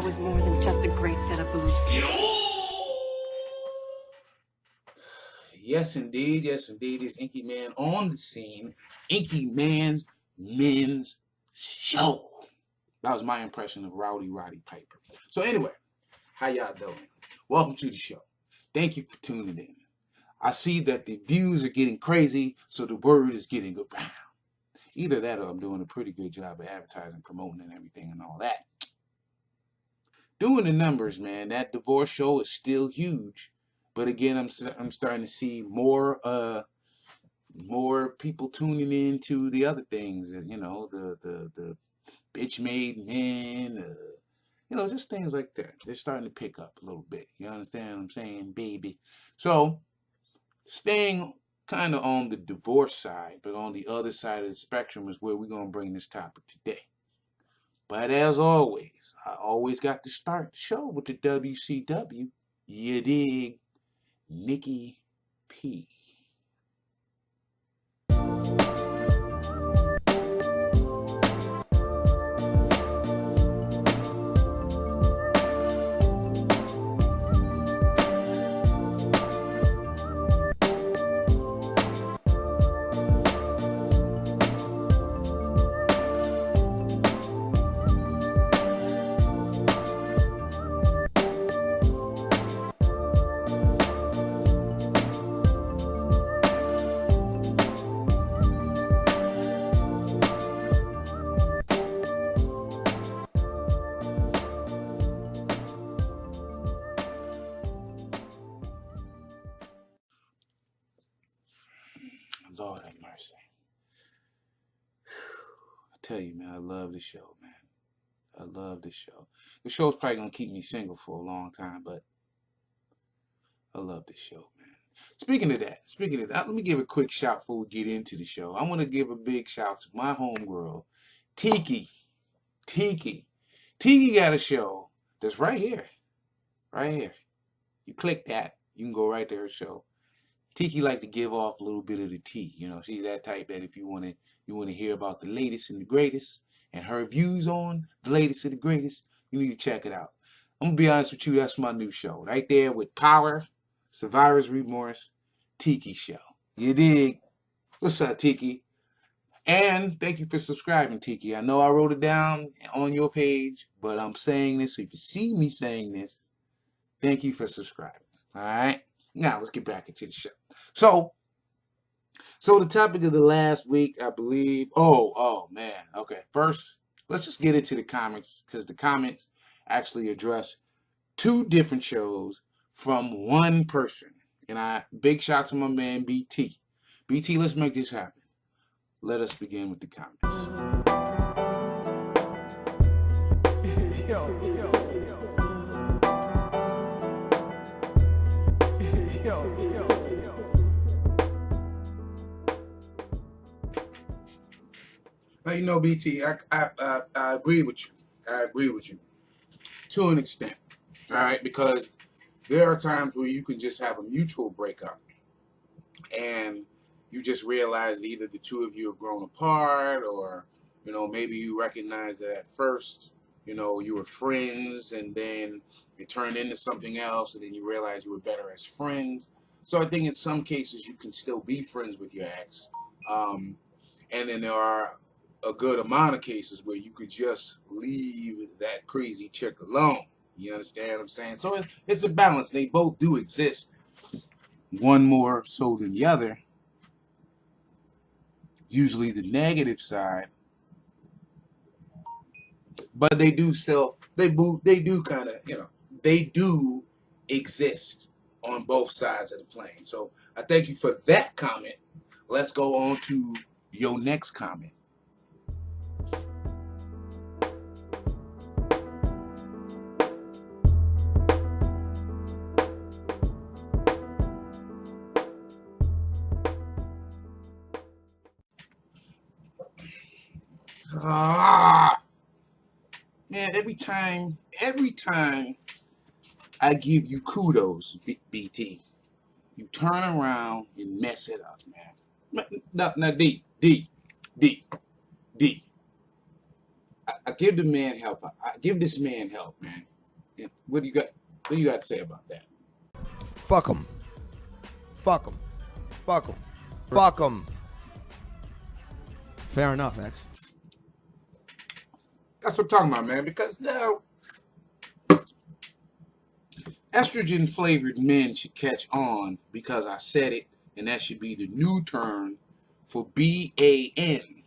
was more than just a great set of boobs. Yes, indeed. Yes, indeed. It's InkyMann on the scene. InkyMann's Men's Show. That was my impression of Rowdy Roddy Piper. So anyway, how y'all doing? Welcome to the show. Thank you for tuning in. I see that the views are getting crazy, so the word is getting around. Either that or I'm doing a pretty good job of advertising, promoting, and everything and all that. Doing the numbers, man. That divorce show is still huge. But again, I'm starting to see more people tuning into the other things, you know, the bitch made men, you know, just things like that. They're starting to pick up a little bit. You understand what I'm saying, baby? So, staying kind of on the divorce side, but on the other side of the spectrum is where we're going to bring this topic today. But as always, I always got to start the show with the WCW. You dig? Nikki P. Lord have mercy. I tell you, man, I love this show, man. I love this show. The show's probably going to keep me single for a long time, but I love this show, man. Speaking of that, let me give a quick shout before we get into the show. I want to give a big shout to my homegirl, Tiki. Tiki got a show that's right here. Right here. You click that, you can go right there to show. Tiki like to give off a little bit of the tea. You know, she's that type that if you want to hear about the latest and the greatest and her views on the latest and the greatest, you need to check it out. I'm going to be honest with you, that's my new show. Right there with Power, Survivor's Remorse, Tiki Show. You dig? What's up, Tiki? And thank you for subscribing, Tiki. I know I wrote it down on your page, but I'm saying this, so if you see me saying this, thank you for subscribing. All right? Now, let's get back into the show. So the topic of the last week, I believe, oh, man. Okay, first, let's just get into the comments, because the comments actually address two different shows from one person. And big shout to my man, BT. BT, let's make this happen. Let us begin with the comments. Yo. Well, you know, BT, I agree with you. I agree with you to an extent. All right, because there are times where you can just have a mutual breakup, and you just realize that either the two of you have grown apart, or you know, maybe you recognize that at first, you know, you were friends, and then it turned into something else, and then you realize you were better as friends. So I think in some cases you can still be friends with your ex, and then there are a good amount of cases where you could just leave that crazy chick alone. You understand what I'm saying? So it's a balance. They both do exist. One more so than the other. Usually the negative side. But they do kind of, you know, they do exist on both sides of the plane. So I thank you for that comment. Let's go on to your next comment. Man, every time I give you kudos, BT, you turn around and mess it up, man. Now, D. I give the man help. I give this man help, man. What do you got? What do you got to say about that? Fuck them. Fuck them. Fuck them. Fuck them. Fair enough, X. That's what I'm talking about, man. Because now, estrogen flavored men should catch on because I said it, and that should be the new term for BAN.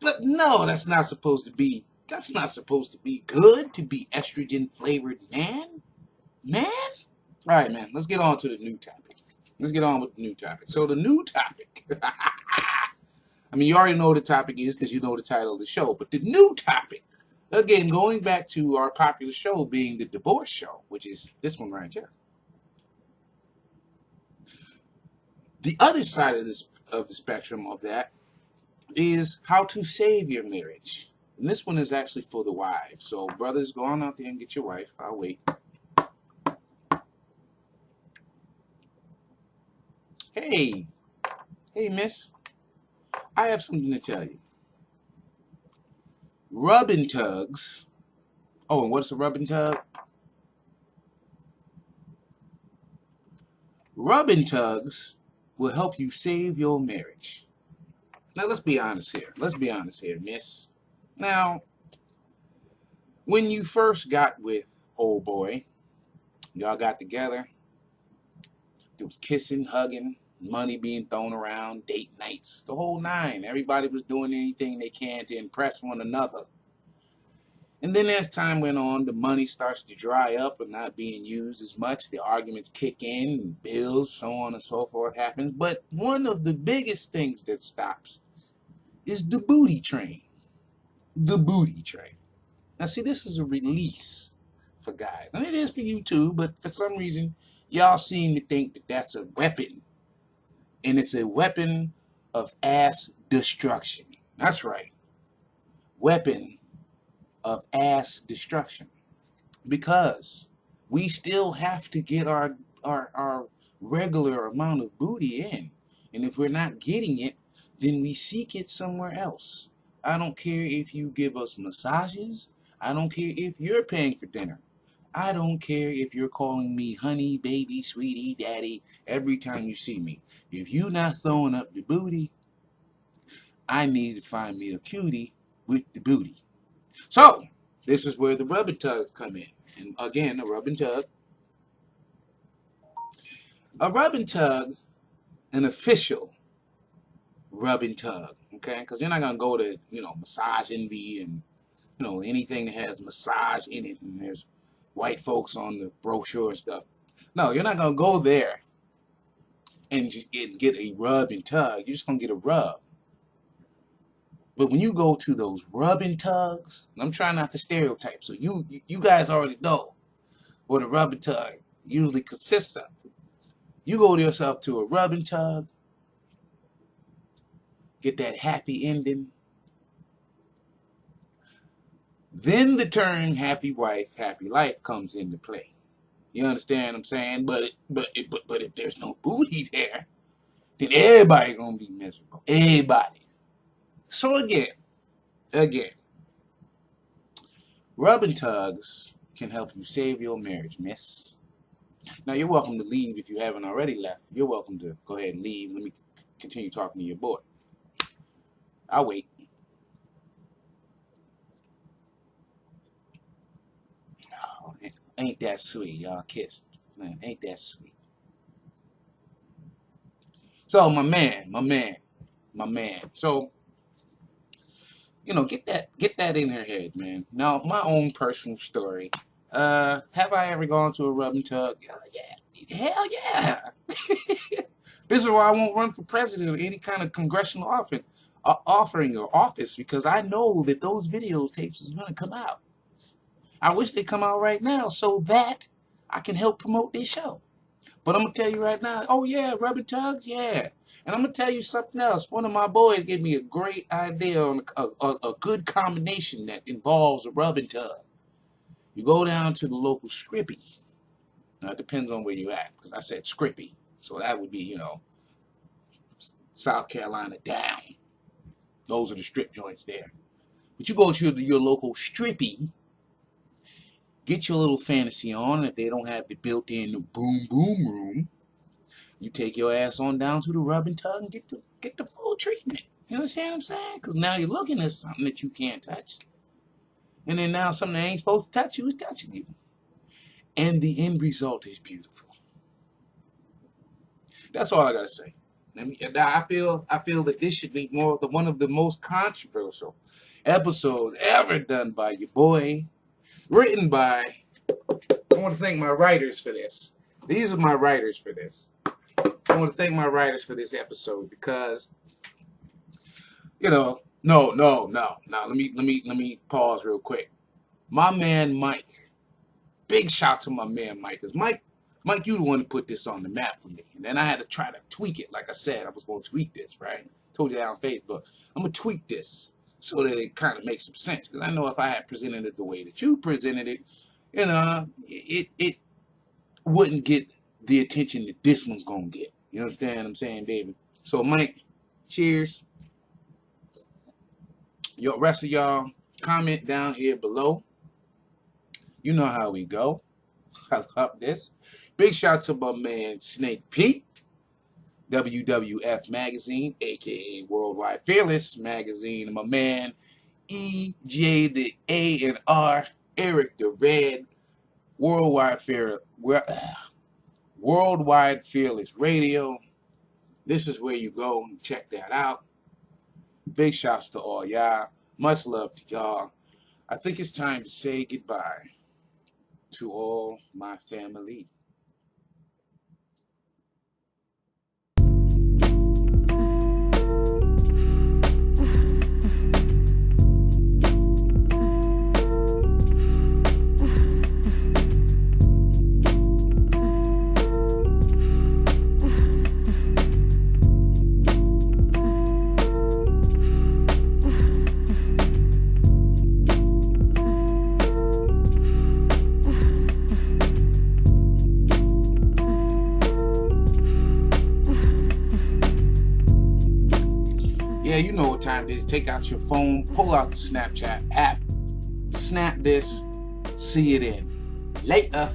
But no, that's not supposed to be. That's not supposed to be good to be estrogen flavored man. Man? All right, man. Let's get on to the new topic. Let's get on with the new topic. So the new topic. I mean, you already know what the topic is because you know the title of the show. But the new topic, again, going back to our popular show being the divorce show, which is this one right here. The other side of the spectrum of that is how to save your marriage. And this one is actually for the wives. So brothers, go on out there and get your wife. I'll wait. Hey, miss, I have something to tell you. Rub and tugs. Oh, and what's a rub and tug? Rub and tugs will help you save your marriage. Now, let's be honest here. Let's be honest here, miss. Now, when you first got with old boy, y'all got together, there was kissing, hugging, money being thrown around, date nights, the whole nine. Everybody was doing anything they can to impress one another. And then as time went on, the money starts to dry up and not being used as much. The arguments kick in, and bills, so on and so forth happens. But one of the biggest things that stops is the booty train. The booty train. Now, see, this is a release for guys. And it is for you too, but for some reason, y'all seem to think that that's a weapon. And it's a weapon of ass destruction. That's right. Weapon of ass destruction. Because we still have to get our regular amount of booty in. And if we're not getting it, then we seek it somewhere else. I don't care if you give us massages. I don't care if you're paying for dinner. I don't care if you're calling me honey, baby, sweetie, daddy every time you see me. If you're not throwing up the booty, I need to find me a cutie with the booty. So, this is where the rub and tugs come in. And again, a rub and tug. A rub and tug, an official rub and tug, okay? Because you're not going to go to, Massage Envy and, anything that has massage in it and there's white folks on the brochure and stuff. No, you're not going to go there and just get a rub and tug. You're just going to get a rub. But when you go to those rub and tugs, and I'm trying not to stereotype, so you guys already know what a rub and tug usually consists of. You go to yourself to a rub and tug, get that happy ending. Then the term happy wife, happy life comes into play. You understand what I'm saying? But if there's no booty there, then everybody gonna be miserable. Everybody. So again, rub and tugs can help you save your marriage, miss. Now you're welcome to leave if you haven't already left. You're welcome to go ahead and leave. Let me continue talking to your boy. I'll wait. Oh, ain't that sweet? Y'all kissed. Man, ain't that sweet? So my man. So, get that in her head, man. Now, my own personal story. Have I ever gone to a rub and tug? Yeah. Hell yeah. This is why I won't run for president or any kind of congressional offering or office, because I know that those videotapes is going to come out. I wish they come out right now so that I can help promote this show. But I'm going to tell you right now, oh yeah, rub and tugs, yeah. And I'm going to tell you something else. One of my boys gave me a great idea on a good combination that involves a rub and tug. You go down to the local Scrippy. Now, it depends on where you're at, because I said Scrippy. So that would be, South Carolina down. Those are the strip joints there. But you go to your local strippy, get your little fantasy on. If they don't have the built-in boom boom room, you take your ass on down to the rub and tug and get the full treatment. You understand what I'm saying? Because now you're looking at something that you can't touch. And then now something that ain't supposed to touch you is touching you. And the end result is beautiful. That's all I gotta say. I feel that this should be one of the most controversial episodes ever done by your boy. Written by, I want to thank my writers for this. These are my writers for this. I want to thank my writers for this episode because, no. Let me pause real quick. My man Mike, big shout to my man Mike, because Mike, you the one who put this on the map for me. And then I had to try to tweak it. Like I said, I was going to tweak this, right? Told you that on Facebook. I'm going to tweak this so that it kind of makes some sense. Because I know if I had presented it the way that you presented it, it wouldn't get the attention that this one's going to get. You understand what I'm saying, baby? So, Mike, cheers. Yo, rest of y'all, comment down here below. You know how we go. I love this. Big shout to my man Snake Pete, WWF Magazine, aka Worldwide Fearless Magazine, and my man EJ the A and R, Eric the Red, Worldwide Fearless Radio. This is where you go and check that out. Big shouts to all y'all. Much love to y'all. I think it's time to say goodbye to all my family. Yeah, you know what time it is. Take out your phone, pull out the Snapchat app, snap this, see it in. Later.